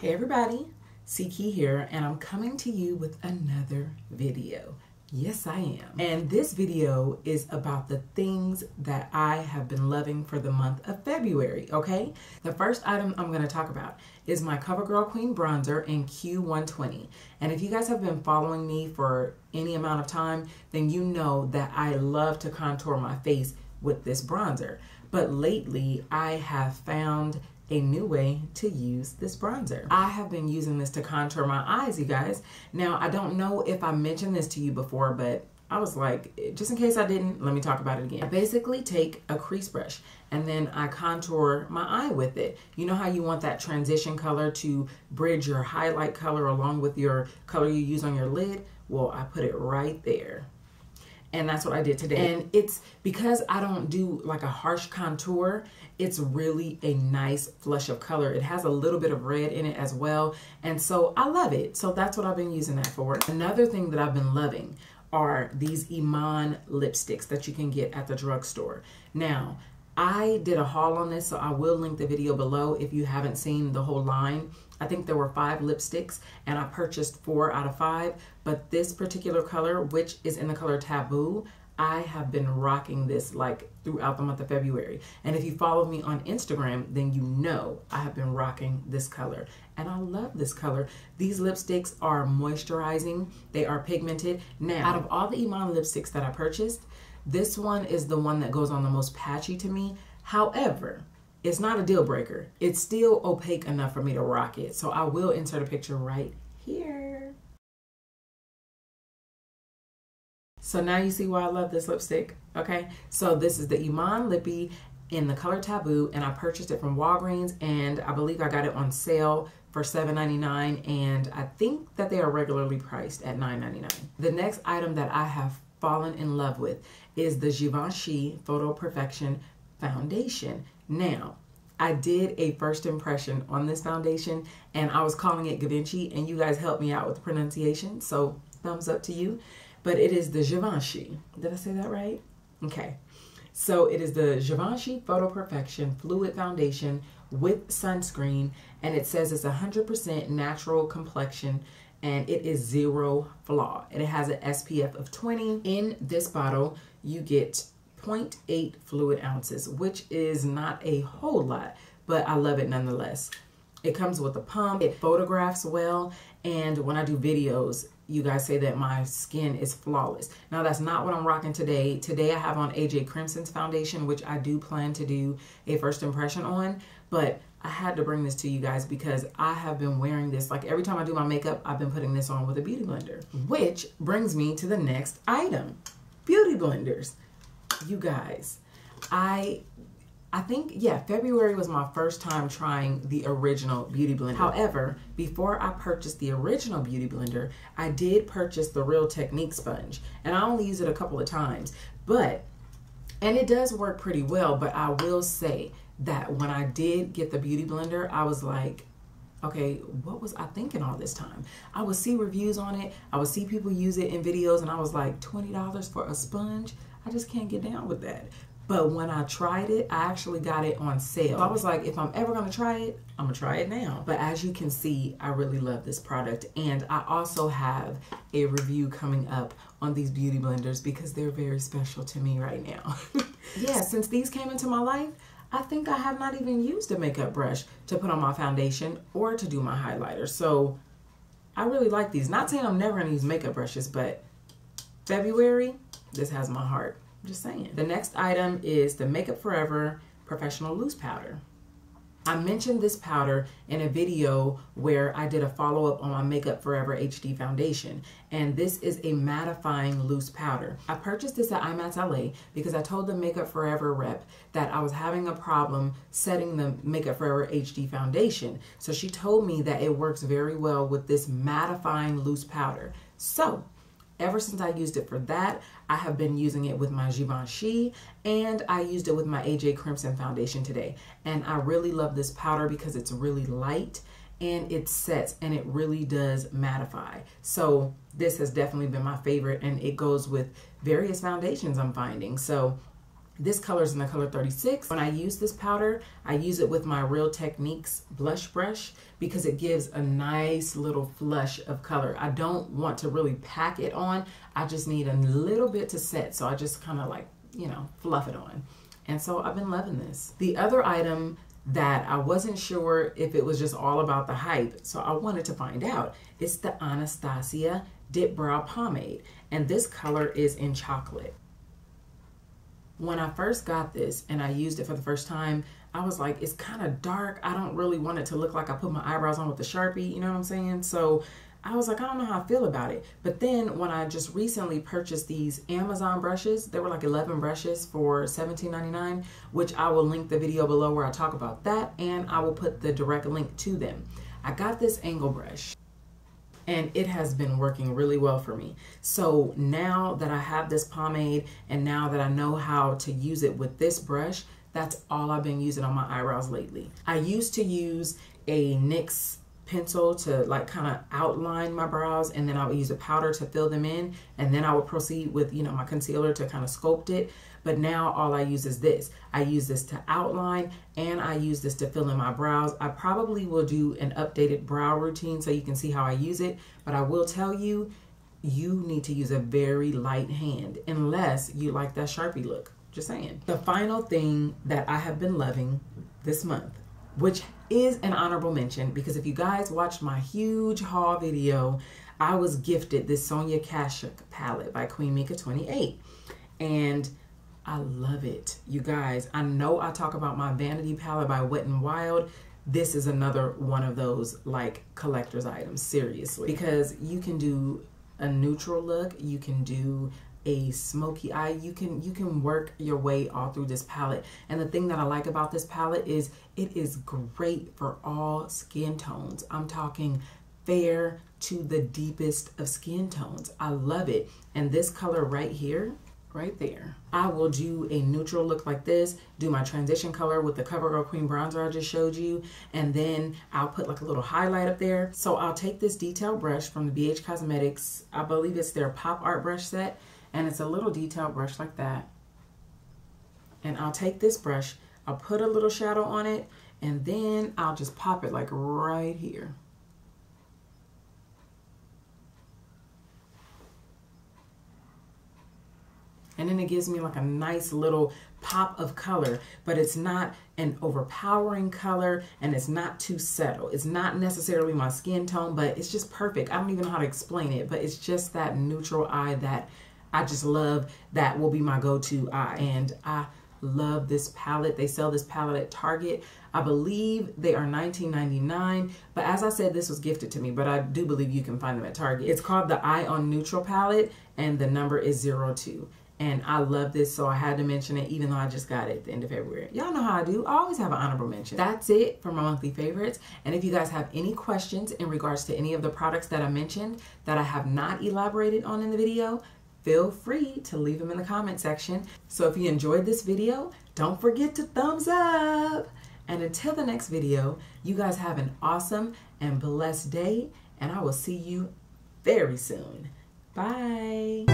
Hey everybody, C-Key here, and I'm coming to you with another video. Yes, I am. And this video is about the things that I have been loving for the month of February, okay? The first item I'm going to talk about is my Covergirl Queen Bronzer in Q120. And if you guys have been following me for any amount of time, then you know that I love to contour my face with this bronzer. But lately, I have found a new way to use this bronzer. I have been using this to contour my eyes, you guys. Now, I don't know if I mentioned this to you before, but I was like, just in case I didn't, let me talk about it again. I basically take a crease brush and then I contour my eye with it. You know how you want that transition color to bridge your highlight color along with your color you use on your lid? Well, I put it right there. And that's what I did today. And it's because I don't do like a harsh contour, it's really a nice flush of color. It has a little bit of red in it as well. And so I love it. So that's what I've been using that for. Another thing that I've been loving are these IMAN lipsticks that you can get at the drugstore. Now, I did a haul on this, so I will link the video below if you haven't seen the whole line. I think there were 5 lipsticks and I purchased 4 out of 5, but this particular color, which is in the color Taboo, I have been rocking this like throughout the month of February. And if you follow me on Instagram, then you know I have been rocking this color. And I love this color. These lipsticks are moisturizing. They are pigmented. Now, out of all the IMAN lipsticks that I purchased, this one is the one that goes on the most patchy to me. However, it's not a deal breaker. It's still opaque enough for me to rock it. So I will insert a picture right here. So now you see why I love this lipstick, okay? So this is the IMAN Lippy in the color Taboo, and I purchased it from Walgreens, and I believe I got it on sale for $7.99, and I think that they are regularly priced at $9.99. The next item that I have fallen in love with is the Givenchy Photo Perfection Foundation. Now, I did a first impression on this foundation, and I was calling it Givenchy, and you guys helped me out with the pronunciation, so thumbs up to you. But it is the Givenchy. Did I say that right? Okay. So it is the Givenchy Photo Perfection Fluid Foundation with sunscreen, and it says it's 100% natural complexion, and it is 0 flaw. And it has an SPF of 20. In this bottle, you get 0.8 fluid ounces, which is not a whole lot, but I love it nonetheless. It comes with a pump, it photographs well, and when I do videos, you guys say that my skin is flawless. Now, that's not what I'm rocking today. Today I have on AJ Crimson's foundation, which I do plan to do a first impression on, but I had to bring this to you guys because I have been wearing this. Like every time I do my makeup, I've been putting this on with a beauty blender, which brings me to the next item, beauty blenders. You guys, I think, yeah, February was my first time trying the original beauty blender. However, before I purchased the original beauty blender, I did purchase the Real Technique sponge, and I only used it a couple of times, and it does work pretty well, but I will say that when I did get the beauty blender, I was like, okay, what was I thinking all this time? I would see reviews on it, I would see people use it in videos, and I was like, $20 for a sponge? I just can't get down with that. But when I tried it, I actually got it on sale. So I was like, if I'm ever gonna try it, I'm gonna try it now. But as you can see, I really love this product. And I also have a review coming up on these beauty blenders because they're very special to me right now. Yeah, since these came into my life, I think I have not even used a makeup brush to put on my foundation or to do my highlighter. So I really like these. Not saying I'm never gonna use makeup brushes, but February, this has my heart. Just saying. The next item is the Makeup Forever Professional Loose Powder. I mentioned this powder in a video where I did a follow-up on my Makeup Forever HD foundation, and this is a mattifying loose powder. I purchased this at IMAN LA because I told the Makeup Forever rep that I was having a problem setting the Makeup Forever HD foundation, so she told me that it works very well with this mattifying loose powder. So ever since I used it for that, I have been using it with my Givenchy, and I used it with my AJ Crimson foundation today. And I really love this powder because it's really light and it sets and it really does mattify. So this has definitely been my favorite, and it goes with various foundations I'm finding. So This color is in the color 36. When I use this powder, I use it with my Real Techniques blush brush because it gives a nice little flush of color. I don't want to really pack it on. I just need a little bit to set. So I just kind of like, you know, fluff it on. And so I've been loving this. The other item that I wasn't sure if it was just all about the hype, so I wanted to find out. It's the Anastasia Dip Brow Pomade. And this color is in chocolate. When I first got this and I used it for the first time, I was like, it's kind of dark. I don't really want it to look like I put my eyebrows on with the Sharpie, you know what I'm saying? So I was like, I don't know how I feel about it. But then when I just recently purchased these Amazon brushes, they were like 11 brushes for $17.99, which I will link the video below where I talk about that, and I will put the direct link to them. I got this angle brush, and it has been working really well for me. So now that I have this pomade and now that I know how to use it with this brush, that's all I've been using on my eyebrows lately. I used to use a NYX pencil to like kind of outline my brows, and then I would use a powder to fill them in, and then I would proceed with, you know, my concealer to kind of sculpt it. But now all I use is this. I use this to outline, and I use this to fill in my brows. I probably will do an updated brow routine so you can see how I use it, but I will tell you, you need to use a very light hand unless you like that Sharpie look. Just saying. The final thing that I have been loving this month, which is an honorable mention, because if you guys watched my huge haul video, I was gifted this Sonia Kashuk palette by Queen Mika 28, and I love it. You guys, I know I talk about my Vanity palette by Wet n Wild. This is another one of those like collector's items, seriously, because you can do a neutral look, you can do a smoky eye, you can work your way all through this palette. And the thing that I like about this palette is it is great for all skin tones. I'm talking fair to the deepest of skin tones. I love it. And this color right here, right there, I will do a neutral look like this, do my transition color with the Covergirl Cream Bronzer I just showed you, and then I'll put like a little highlight up there. So I'll take this detail brush from the BH Cosmetics, I believe it's their Pop Art brush set, and it's a little detail brush like that. And I'll take this brush, I'll put a little shadow on it, and then I'll just pop it like right here. And then it gives me like a nice little pop of color, but it's not an overpowering color, and it's not too subtle. It's not necessarily my skin tone, but it's just perfect. I don't even know how to explain it, but it's just that neutral eye that I just love. That will be my go-to eye. And I love this palette. They sell this palette at Target. I believe they are $19.99, but as I said, this was gifted to me, but I do believe you can find them at Target. It's called the Eye on Neutral palette, and the number is 02. And I love this, so I had to mention it, even though I just got it at the end of February. Y'all know how I do. I always have an honorable mention. That's it for my monthly favorites. And if you guys have any questions in regards to any of the products that I mentioned that I have not elaborated on in the video, feel free to leave them in the comment section. So if you enjoyed this video, don't forget to thumbs up. And until the next video, you guys have an awesome and blessed day, and I will see you very soon. Bye.